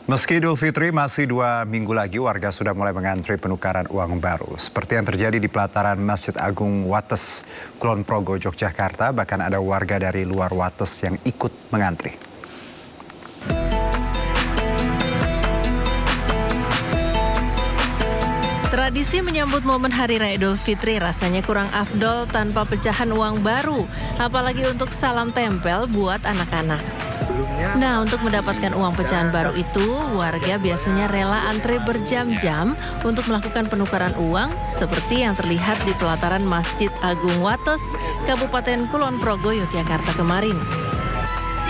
Meski Idul Fitri masih 2 minggu lagi, warga sudah mulai mengantri penukaran uang baru. Seperti yang terjadi di pelataran Masjid Agung Wates, Kulon Progo, Yogyakarta, bahkan ada warga dari luar Wates yang ikut mengantri. Tradisi menyambut momen Hari Raya Idul Fitri rasanya kurang afdol tanpa pecahan uang baru, apalagi untuk salam tempel buat anak-anak. Nah, untuk mendapatkan uang pecahan baru itu, warga biasanya rela antre berjam-jam untuk melakukan penukaran uang seperti yang terlihat di pelataran Masjid Agung Wates, Kabupaten Kulon Progo, Yogyakarta kemarin.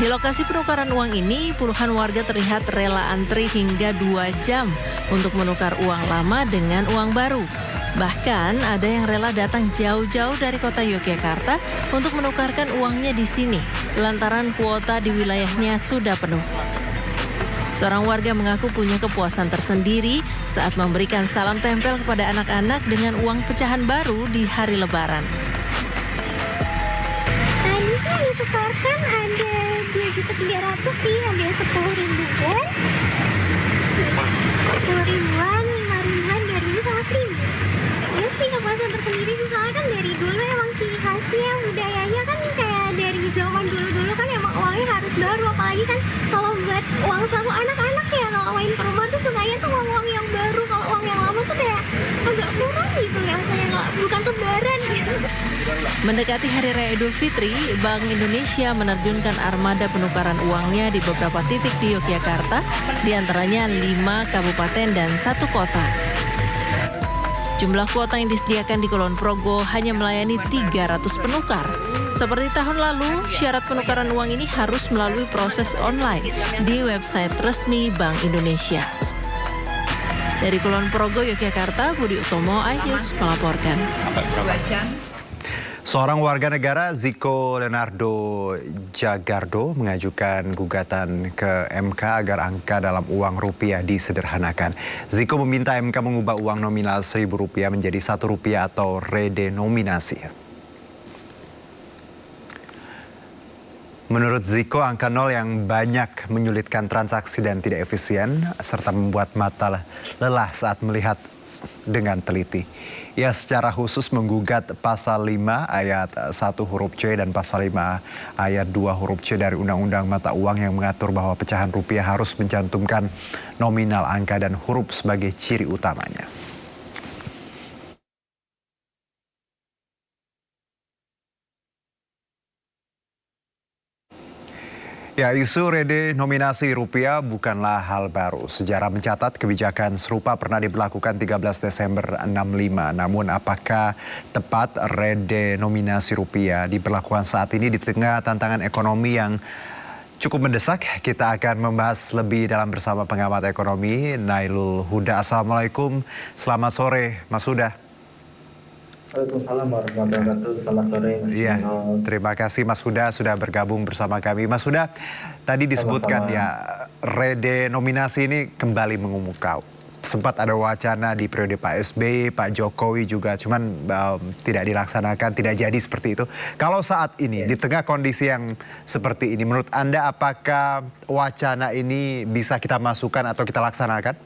Di lokasi penukaran uang ini, puluhan warga terlihat rela antri hingga 2 jam untuk menukar uang lama dengan uang baru. Bahkan ada yang rela datang jauh-jauh dari kota Yogyakarta untuk menukarkan uangnya di sini, lantaran kuota di wilayahnya sudah penuh. Seorang warga mengaku punya kepuasan tersendiri saat memberikan salam tempel kepada anak-anak dengan uang pecahan baru di hari Lebaran. Tadi sih yang ditukarkan ada 2.300.000 sih, ada 10 ribuan, 10 ribuan, 5 ribuan, 2 ribu sama 1.000. Ya sih kepuasan tersendiri sih, soalnya kan dari dulu emang ciri khasnya budayanya kan kayak dari zaman dulu-dulu kan emang uangnya harus baru, apalagi kan kalau buat uang saku anak-anak ya kalau main ke rumah tuh sukanya tuh uang yang baru, kalau uang yang lama tuh kayak agak kurang gitu rasanya, bukan lebaran gitu. Mendekati Hari Raya Idul Fitri, Bank Indonesia menerjunkan armada penukaran uangnya di beberapa titik di Yogyakarta, diantaranya 5 kabupaten dan 1 kota. Jumlah kuota yang disediakan di Kulon Progo hanya melayani 300 penukar. Seperti tahun lalu, syarat penukaran uang ini harus melalui proses online di website resmi Bank Indonesia. Dari Kulon Progo, Yogyakarta, Budi Utomo, iNews melaporkan. Seorang warga negara, Ziko Leonardo Jagardo, mengajukan gugatan ke MK agar angka dalam uang rupiah disederhanakan. Ziko meminta MK mengubah uang nominal Rp1.000 menjadi Rp1 atau redenominasi. Menurut Ziko, angka nol yang banyak menyulitkan transaksi dan tidak efisien, serta membuat mata lelah saat melihat dengan teliti. Ia secara khusus menggugat pasal 5 ayat 1 huruf C dan pasal 5 ayat 2 huruf C dari Undang-Undang Mata Uang yang mengatur bahwa pecahan rupiah harus mencantumkan nominal, angka, dan huruf sebagai ciri utamanya. Ya, isu redenominasi rupiah bukanlah hal baru. Sejarah mencatat kebijakan serupa pernah diberlakukan 13 Desember 65. Namun apakah tepat redenominasi rupiah diberlakukan saat ini di tengah tantangan ekonomi yang cukup mendesak? Kita akan membahas lebih dalam bersama pengamat ekonomi Nailul Huda. Assalamualaikum, selamat sore Mas Huda. Waalaikumsalam warahmatullahi wabarakatuh. Selamat sore Mas. Iya, terima kasih Mas Huda sudah bergabung bersama kami. Mas Huda, tadi disebutkan ya redenominasi ini kembali mengemuka. Sempat ada wacana di periode Pak SBY, Pak Jokowi juga, cuman tidak dilaksanakan, tidak jadi seperti itu. Kalau saat ini di tengah kondisi yang seperti ini, menurut Anda apakah wacana ini bisa kita masukkan atau kita laksanakan?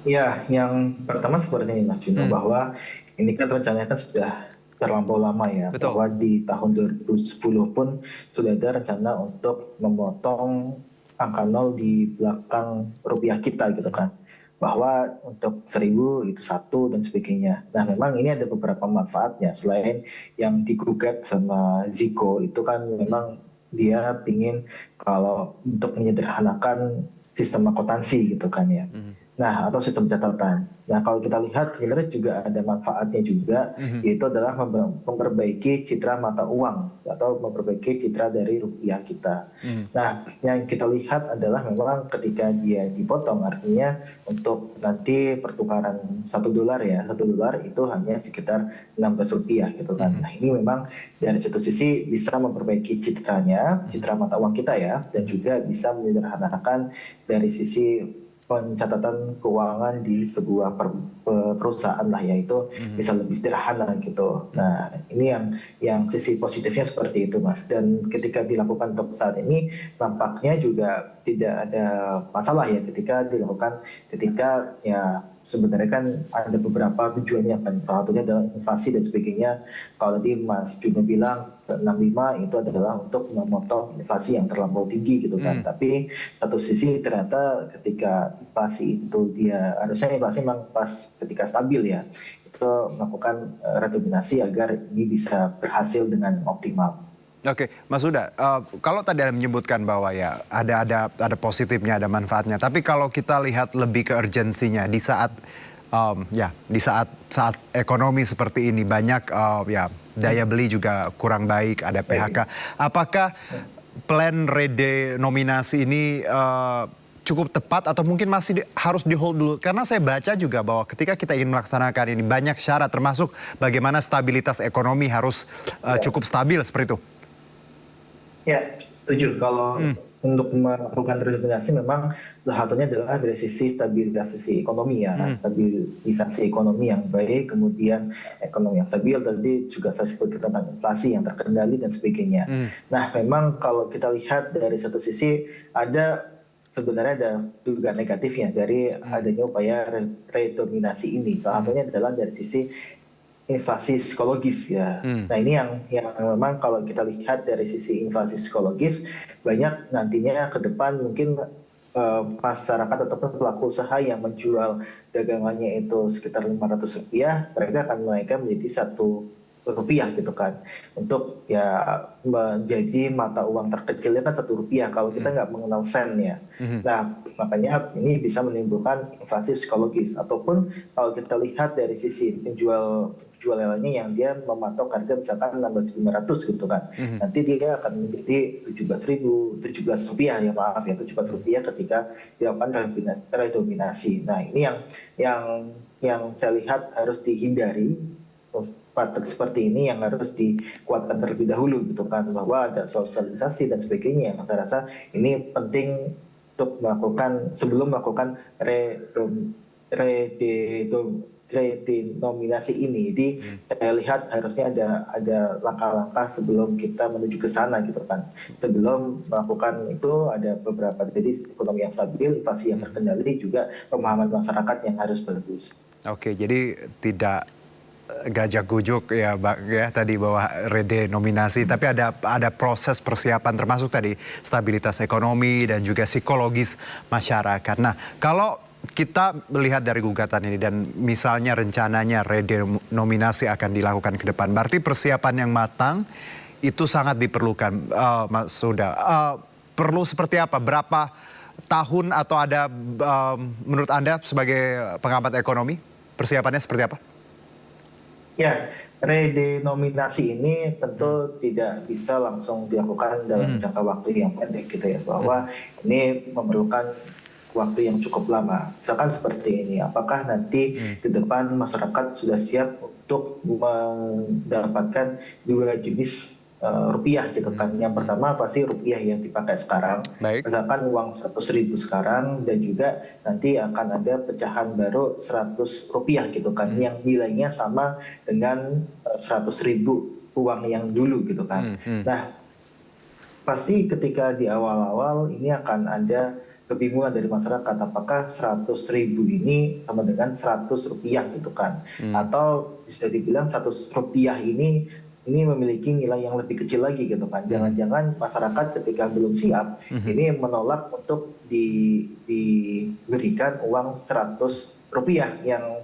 Ya, yang pertama seperti ini Mas Juno, bahwa ini kan rencananya kan sudah terlampau lama ya. Betul. Bahwa di tahun 2010 pun sudah ada rencana untuk memotong angka nol di belakang rupiah kita gitu kan. Bahwa untuk 1.000 itu 1 dan sebagainya. Nah memang ini ada beberapa manfaatnya. Selain yang digugat sama Ziko itu kan memang dia pingin kalau untuk menyederhanakan sistem akuntansi gitu kan ya. Nah, atau sistem catatan. Nah, kalau kita lihat sebenarnya juga ada manfaatnya juga, yaitu adalah memperbaiki citra mata uang atau memperbaiki citra dari rupiah kita. Nah, yang kita lihat adalah memang ketika dia dipotong, artinya untuk nanti pertukaran $1 ya, $1 itu hanya sekitar Rp16 gitu kan. Nah, ini memang dari satu sisi bisa memperbaiki citranya, citra mata uang kita ya, dan juga bisa menyederhanakan dari sisi pencatatan keuangan di sebuah perusahaan lah, yaitu bisa lebih sederhana gitu. Nah, ini yang sisi positifnya seperti itu, Mas. Dan ketika dilakukan untuk saat ini, nampaknya juga tidak ada masalah ya ketika dilakukan, ketika ya sebenarnya kan ada beberapa tujuannya kan. Salah satunya adalah inflasi dan sebagainya. Kalau tadi Mas Juno bilang 65 itu adalah untuk memotong inflasi yang terlampau tinggi gitu kan. Tapi satu sisi ternyata ketika inflasi itu harusnya inflasi memang pas ketika stabil ya, itu melakukan redominasi agar ini bisa berhasil dengan optimal. Oke, Mas Huda, kalau tadi Anda menyebutkan bahwa ya ada positifnya, ada manfaatnya. Tapi kalau kita lihat lebih ke urgensinya di saat saat ekonomi seperti ini banyak ya daya beli juga kurang baik, ada PHK. Apakah plan redenominasi ini cukup tepat atau mungkin masih harus di hold dulu? Karena saya baca juga bahwa ketika kita ingin melaksanakan ini banyak syarat, termasuk bagaimana stabilitas ekonomi harus cukup stabil seperti itu. Ya, setuju. Kalau untuk melakukan redenominasi memang salah satunya adalah dari sisi stabilisasi ekonomi ya, stabilisasi ekonomi yang baik, kemudian ekonomi yang stabil, tadi juga saya sebutkan tentang inflasi yang terkendali dan sebagainya. Nah, memang kalau kita lihat dari satu sisi sebenarnya ada juga negatifnya dari adanya upaya redenominasi ini. Salah satunya adalah dari sisi inflasi psikologis ya. Nah, ini yang memang kalau kita lihat dari sisi inflasi psikologis, banyak nantinya ke depan mungkin masyarakat ataupun pelaku usaha yang menjual dagangannya itu sekitar Rp500, mereka akan menaikkan menjadi Rp1 gitu kan, untuk ya menjadi mata uang terkecilnya kan Rp1 kalau kita nggak mengenal sen ya. Nah, makanya ini bisa menimbulkan inflasi psikologis. Ataupun kalau kita lihat dari sisi penjual lainnya yang dia mematok harga misalkan Rp16.500 gitu kan, nanti dia akan menjadi Rp17.000 ya, maaf ya, Rp17 ketika dilakukan redenominasi. Nah, ini yang saya lihat harus dihindari. Praktek seperti ini yang harus dikuatkan terlebih dahulu gitu kan, bahwa ada sosialisasi dan sebagainya. Saya rasa ini penting untuk melakukan sebelum melakukan redenominasi ini. Jadi saya lihat harusnya ada langkah-langkah sebelum kita menuju ke sana gitu kan. Sebelum melakukan itu ada beberapa, jadi ekonomi yang stabil, inflasi yang terkendali, juga pemahaman masyarakat yang harus bagus. Oke, jadi tidak gajah gujuk ya, Bang, ya tadi bahwa redenominasi, tapi ada proses persiapan termasuk tadi stabilitas ekonomi dan juga psikologis masyarakat. Nah, kalau kita melihat dari gugatan ini dan misalnya rencananya redenominasi akan dilakukan ke depan, berarti persiapan yang matang itu sangat diperlukan, Mas Huda. Perlu seperti apa? Berapa tahun atau ada menurut Anda sebagai pengamat ekonomi persiapannya seperti apa? Ya, redenominasi ini tentu tidak bisa langsung dilakukan dalam jangka waktu yang pendek gitu ya, bahwa ini memerlukan waktu yang cukup lama. Misalkan seperti ini, apakah nanti ke depan masyarakat sudah siap untuk mendapatkan dua jenis rupiah gitu kan. Yang pertama pasti rupiah yang dipakai sekarang, misalkan uang Rp100.000 sekarang, dan juga nanti akan ada pecahan baru Rp100 gitu kan, yang nilainya sama dengan Rp100.000 uang yang dulu gitu kan. Nah, pasti ketika di awal-awal ini akan ada kebingungan dari masyarakat, apakah Rp100.000 ini sama dengan Rp100 gitu kan, atau bisa dibilang Rp100 ini memiliki nilai yang lebih kecil lagi gitu kan. Jangan-jangan masyarakat ketika belum siap ini menolak untuk diberikan uang Rp100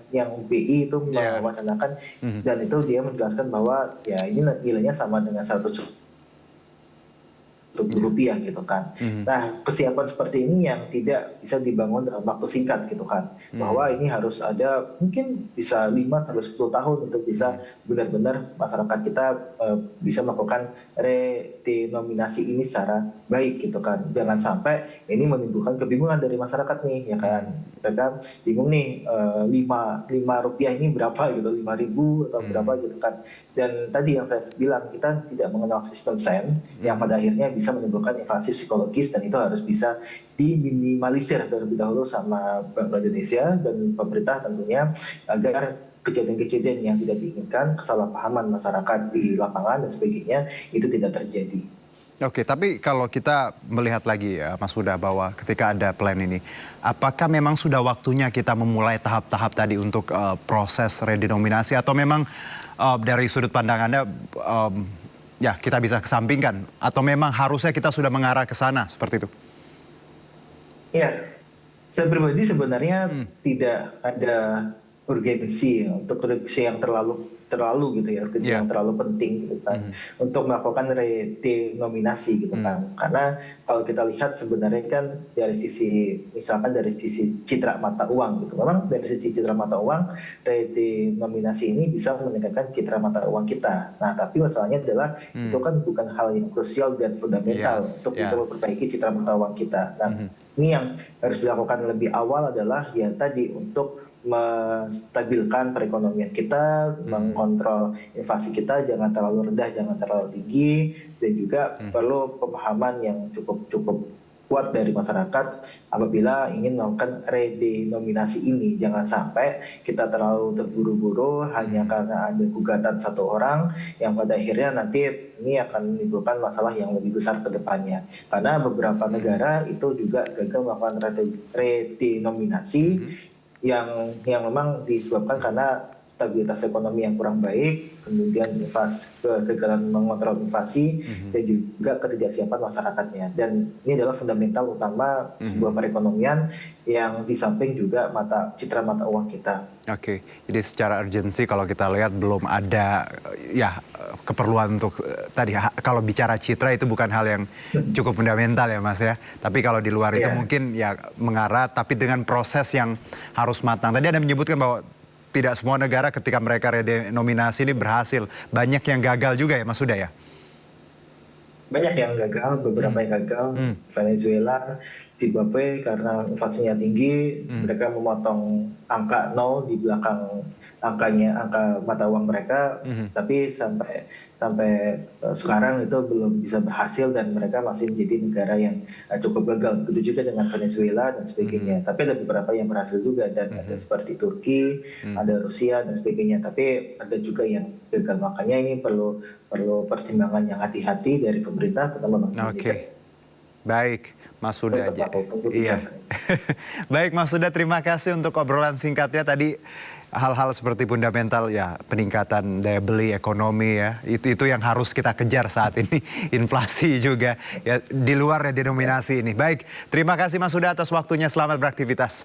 yang BI itu mewacanakan, dan itu dia menjelaskan bahwa ya ini nilainya sama dengan Rp100 gitu kan. Nah, kesiapan seperti ini yang tidak bisa dibangun dalam waktu singkat gitu kan, bahwa ini harus ada mungkin bisa 5-10 tahun untuk bisa benar-benar masyarakat kita bisa melakukan redenominasi ini secara baik gitu kan. Jangan sampai ini menimbulkan kebingungan dari masyarakat nih, ya kan. Mereka bingung nih, Rp5 ini berapa gitu, 5.000 atau berapa gitu kan. Dan tadi yang saya bilang, kita tidak mengenal sistem sen yang pada akhirnya bisa bisa menimbulkan inflasi psikologis, dan itu harus bisa diminimalisir terlebih dahulu sama Bank Indonesia dan pemerintah tentunya, agar kejadian-kejadian yang tidak diinginkan, kesalahpahaman masyarakat di lapangan dan sebagainya itu tidak terjadi. Oke, tapi kalau kita melihat lagi ya Mas Huda, bahwa ketika ada plan ini, apakah memang sudah waktunya kita memulai tahap-tahap tadi untuk proses redenominasi, atau memang dari sudut pandangannya ya kita bisa kesampingkan, atau memang harusnya kita sudah mengarah ke sana seperti itu? Ya, saya pribadi sebenarnya tidak ada urgensi ya, untuk urgensi yang terlalu gitu ya, urgensi yang terlalu penting gitu kan, untuk melakukan redenominasi gitu kan. Karena kalau kita lihat sebenarnya kan dari sisi, misalkan dari sisi citra mata uang gitu, memang dari sisi citra mata uang redenominasi ini bisa meningkatkan citra mata uang kita. Nah, tapi masalahnya adalah itu kan bukan hal yang krusial dan fundamental untuk bisa memperbaiki citra mata uang kita. Nah, ini yang harus dilakukan lebih awal adalah ya tadi, untuk menstabilkan perekonomian kita, mengontrol inflasi kita jangan terlalu rendah, jangan terlalu tinggi, dan juga perlu pemahaman yang cukup kuat dari masyarakat apabila ingin melakukan redenominasi ini. Jangan sampai kita terlalu terburu-buru hanya karena ada gugatan satu orang yang pada akhirnya nanti ini akan menimbulkan masalah yang lebih besar ke depannya. Karena beberapa negara itu juga gagal melakukan redenominasi yang memang disebabkan karena stabilitas ekonomi yang kurang baik, kemudian kegagalan mengontrol inflasi, dan juga ketidaksiapan masyarakatnya. Dan ini adalah fundamental utama sebuah perekonomian, yang di samping juga citra mata uang kita. Oke, jadi secara urgensi kalau kita lihat belum ada ya keperluan untuk tadi, kalau bicara citra itu bukan hal yang cukup fundamental ya Mas ya. Tapi kalau di luar itu mungkin ya mengarah, tapi dengan proses yang harus matang. Tadi Anda menyebutkan bahwa tidak semua negara ketika mereka redenominasi ini berhasil. Banyak yang gagal juga ya Mas Huda ya? Banyak yang gagal, beberapa yang gagal. Venezuela, Zimbabwe karena inflasinya tinggi, mereka memotong angka 0 di belakang angka mata uang mereka, tapi sampai sekarang itu belum bisa berhasil, dan mereka masih menjadi negara yang cukup gagal. Begitu juga dengan Venezuela dan sebagainya. Tapi ada beberapa yang berhasil juga, dan ada seperti Turki, ada Rusia dan sebagainya. Tapi ada juga yang gagal. Makanya ini perlu pertimbangan yang hati-hati dari pemerintah, terutama Bank Indonesia. Baik, Mas Huda aja. Iya. Baik, Mas Huda, terima kasih untuk obrolan singkatnya tadi. Hal-hal seperti fundamental ya, peningkatan daya beli, ekonomi ya, itu yang harus kita kejar saat ini. Inflasi juga ya, di luar redenominasi ini. Baik, terima kasih Mas Huda atas waktunya. Selamat beraktivitas.